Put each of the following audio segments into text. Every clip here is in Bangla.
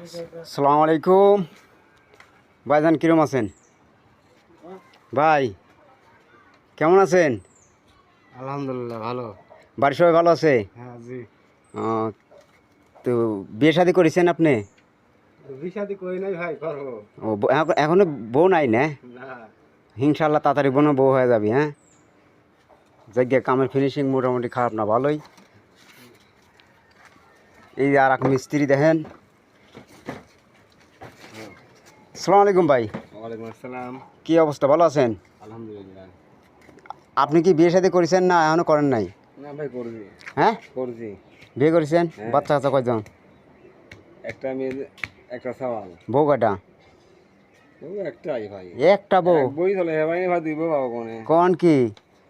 আসসালামু আলাইকুম ভাইজান, কিরম আছেন ভাই? কেমন আছেন? আলহামদুলিল্লাহ ভালো। বাড়ির সবাই ভালো আছে? হ্যাঁ জি। তো বিয়ে শাদি করেছেন আপনি? বিয়ে শাদি করি নাই ভাই, করবো। ও এখনো বউ নাই না? না। ইনশাল্লাহ তাড়াতাড়ি বউ হয়ে যাবি। হ্যাঁ, জায়গায় কামের ফিনিশিং মোটামুটি খারাপ না, ভালোই। এই আর এক মিস্ত্রি দেখেন। আসসালামু আলাইকুম ভাই। ওয়ালাইকুম আসসালাম। কি অবস্থা, ভালো আছেন? আলহামদুলিল্লাহ। আপনি কি বিয়ে শাদি করেছেন না এখনো করেন নাই? না ভাই করছি। হ্যাঁ, করছি। বিয়ে করেছেন? হ্যাঁ। বাচ্চা কাচ্চা কয়জন? একটা মেয়ে, একটা সওয়াল। বউ কয়টা? ও একটাই ভাই। একটা বউ? বই চলে ভাই, ভাই দুই বউ পাবো কোনে। কোন কি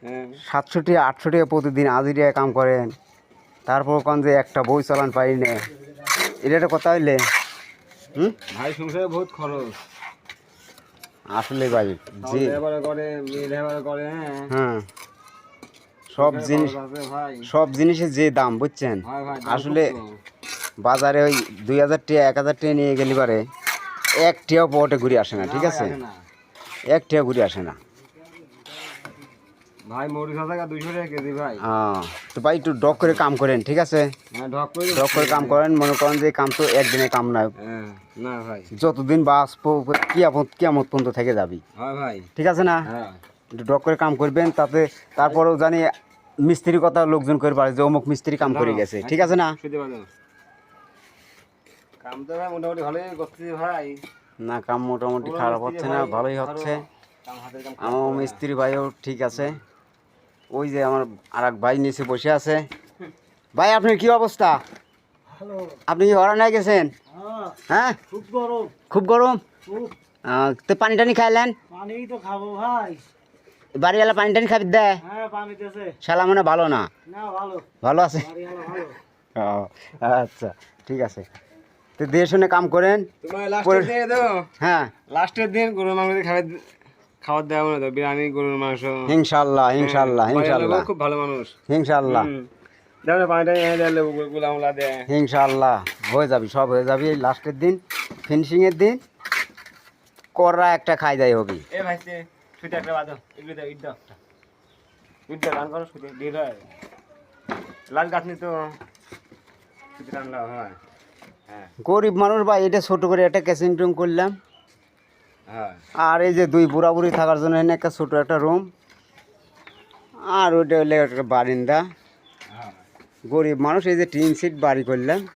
হ্যাঁ। 700-800 টাকা প্রতিদিন হাজিরিয়া কাম করেন, তারপর কোন যে একটা বই চালান পারি না, এটা একটা কথা হইলে? ভাই সংসারে বহুত খরচ। আসলে ভাই যে লেবার করে, মেয়ে লেবার করে। হ্যাঁ, সব জিনিস, ভাই সব জিনিসের যে দাম বুঝছেন। হয় ভাই, আসলে বাজারে ওই 2000 টাকা 1000 টাকা নিয়ে গেলে পারে এক টাকাও পকেটে ঘুরে আসে না, ঠিক আছে? এক টাকা ঘুরে আসে না ভাই। মরিচ টাকা 200 টাকা কেজি ভাই। তো ভাই একটু ডক করে কাম করেন, ঠিক আছে? হ্যাঁ, ডক করে কাম করেন। মনে করেন যে কাম তো একদিনে কাম নয়, না ভাই, যতদিন বাঁচবো কিয়ামত পর্যন্ত থেকে যাবি, হয় ভাই। ঠিক আছে না? হ্যাঁ, একটু ডক করে কাম করবেন, তাতে তারপরেও জানি মিস্ত্রির কথা লোকজন করে পারে যে অমুক মিস্ত্রি কাম করে গেছে, ঠিক আছে না? কাম তো ভাই মোটামুটি ভালোই করছি ভাই। না, কাম মোটামুটি খারাপ হচ্ছে না, ভালোই হচ্ছে। আমার মিস্ত্রি ভাইও ঠিক আছে। ওই যে আমার আর এক ভাই নিচে বসে আছে। ভাই আপনার কি অবস্থা? আপনি কি হরানায় গেছেন? হ্যাঁ, খুব গরম। খুব গরম। তো পানি টানি খাইলেন? পানি তো খাবো ভাই। বাড়িওয়ালা পানি টানি খাবি দেয়? হ্যাঁ, পানি দিতেছে। শালা মনে হয় ভালো না। না, ভালো। ভালো আছে? বাড়িওয়ালা ভালো। আচ্ছা, ঠিক আছে। তো দিয়ে শুনে কাম করেন। তোমার লাস্টের দিন তো, হ্যাঁ, লাস্টের দিন গরুর মাংস খাবার দেওয়া মনে তো, বিরিয়ানি, গরুর মাংস। ইনশাল্লাহ ইনশাল্লাহ ইনশাল্লাহ খুব ভালো মানুষ। ইনশাল্লাহ দেখো পানিটা এনে দিলে গুলামলা দেয়। ইনশাল্লাহ হয়ে যাবি, সব হয়ে যাবি। এই লাস্টের দিন, ফিনিশিংয়ের দিন কররা একটা খাই যায় হবি। এ ভাই সুতে একটা বাদো, এগুলো দাও, ইট দাও, ইট দাও, রান করো সুতে দিয়ে দাও। লাল গাছ নি তো সুতে টানলাম। হ্যাঁ হ্যাঁ গরিব মানুষ ভাই, এটা ছোট করে একটা ক্যাচিং রুম করলাম। হ্যাঁ। আর এই যে দুই বুড়া বুড়ি থাকার জন্য এনে একটা ছোট একটা রুম, আর ওইটা হলে একটা বারিন্দা। গরিব মানুষ, এই যে টিন সিট বাড়ি করলাম।